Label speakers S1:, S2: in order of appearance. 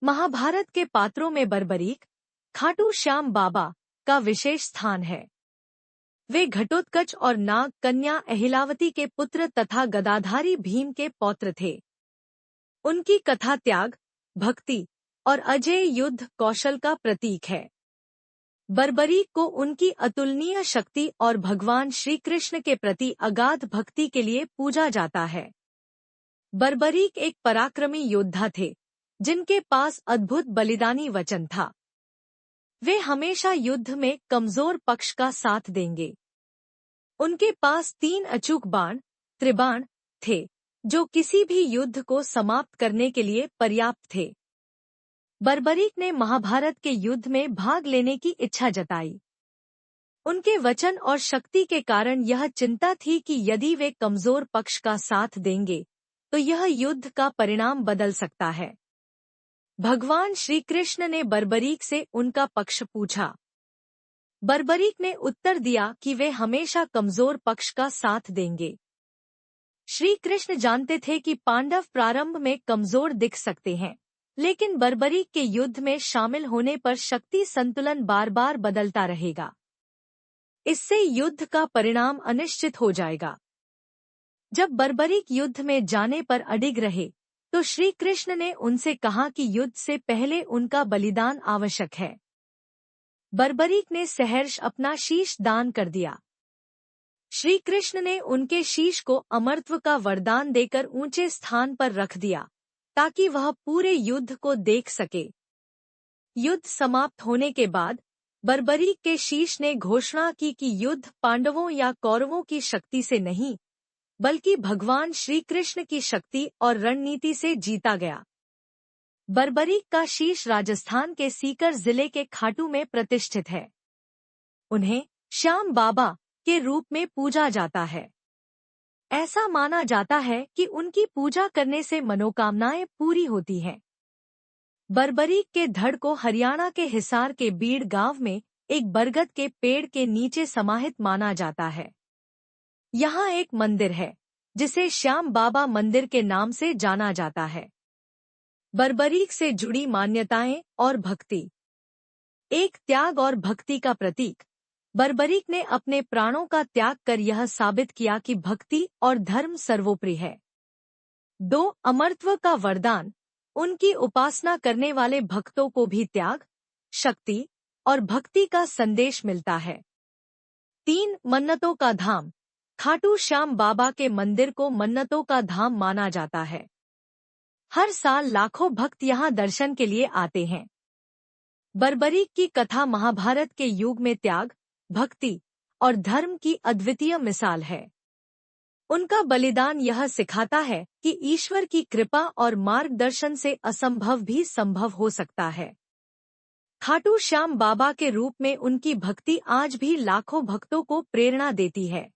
S1: महाभारत के पात्रों में बर्बरीक, खाटू श्याम बाबा का विशेष स्थान है। वे घटोत्कच और नाग कन्या अहिलावती के पुत्र तथा गदाधारी भीम के पौत्र थे। उनकी कथा त्याग, भक्ति और अजेय युद्ध कौशल का प्रतीक है। बर्बरीक को उनकी अतुलनीय शक्ति और भगवान श्री कृष्ण के प्रति अगाध भक्ति के लिए पूजा जाता है। बर्बरीक एक पराक्रमी योद्धा थे, जिनके पास अद्भुत बलिदानी वचन था। वे हमेशा युद्ध में कमजोर पक्ष का साथ देंगे। उनके पास 3 अचूक बाण, त्रिबाण थे, जो किसी भी युद्ध को समाप्त करने के लिए पर्याप्त थे। बर्बरीक ने महाभारत के युद्ध में भाग लेने की इच्छा जताई। उनके वचन और शक्ति के कारण यह चिंता थी कि यदि वे कमजोर पक्ष का साथ देंगे तो यह युद्ध का परिणाम बदल सकता है। भगवान श्री कृष्ण ने बर्बरीक से उनका पक्ष पूछा। बर्बरीक ने उत्तर दिया कि वे हमेशा कमजोर पक्ष का साथ देंगे। श्री कृष्ण जानते थे कि पांडव प्रारंभ में कमजोर दिख सकते हैं, लेकिन बर्बरीक के युद्ध में शामिल होने पर शक्ति संतुलन बार बार बदलता रहेगा। इससे युद्ध का परिणाम अनिश्चित हो जाएगा। जब बर्बरीक युद्ध में जाने पर अडिग रहे, तो श्री कृष्ण ने उनसे कहा कि युद्ध से पहले उनका बलिदान आवश्यक है। बर्बरीक ने सहर्ष अपना शीश दान कर दिया। श्री कृष्ण ने उनके शीश को अमरत्व का वरदान देकर ऊंचे स्थान पर रख दिया, ताकि वह पूरे युद्ध को देख सके। युद्ध समाप्त होने के बाद बर्बरीक के शीश ने घोषणा की कि युद्ध पांडवों या कौरवों की शक्ति से नहीं, बल्कि भगवान श्री कृष्ण की शक्ति और रणनीति से जीता गया। बर्बरीक का शीश राजस्थान के सीकर जिले के खाटू में प्रतिष्ठित है। उन्हें श्याम बाबा के रूप में पूजा जाता है। ऐसा माना जाता है कि उनकी पूजा करने से मनोकामनाएं पूरी होती हैं। बर्बरीक के धड़ को हरियाणा के हिसार के बीड़ गांव में एक बरगद के पेड़ के नीचे समाहित माना जाता है। यहाँ एक मंदिर है, जिसे श्याम बाबा मंदिर के नाम से जाना जाता है। बर्बरीक से जुड़ी मान्यताएं और भक्ति। एक त्याग और भक्ति का प्रतीक, बर्बरीक ने अपने प्राणों का त्याग कर यह साबित किया कि भक्ति और धर्म सर्वोपरि है। 2 अमरत्व का वरदान, उनकी उपासना करने वाले भक्तों को भी त्याग, शक्ति और भक्ति का संदेश मिलता है। 3 मन्नतों का धाम, खाटू श्याम बाबा के मंदिर को मन्नतों का धाम माना जाता है। हर साल लाखों भक्त यहाँ दर्शन के लिए आते हैं। बर्बरीक की कथा महाभारत के युग में त्याग, भक्ति और धर्म की अद्वितीय मिसाल है। उनका बलिदान यह सिखाता है कि ईश्वर की कृपा और मार्गदर्शन से असंभव भी संभव हो सकता है। खाटू श्याम बाबा के रूप में उनकी भक्ति आज भी लाखों भक्तों को प्रेरणा देती है।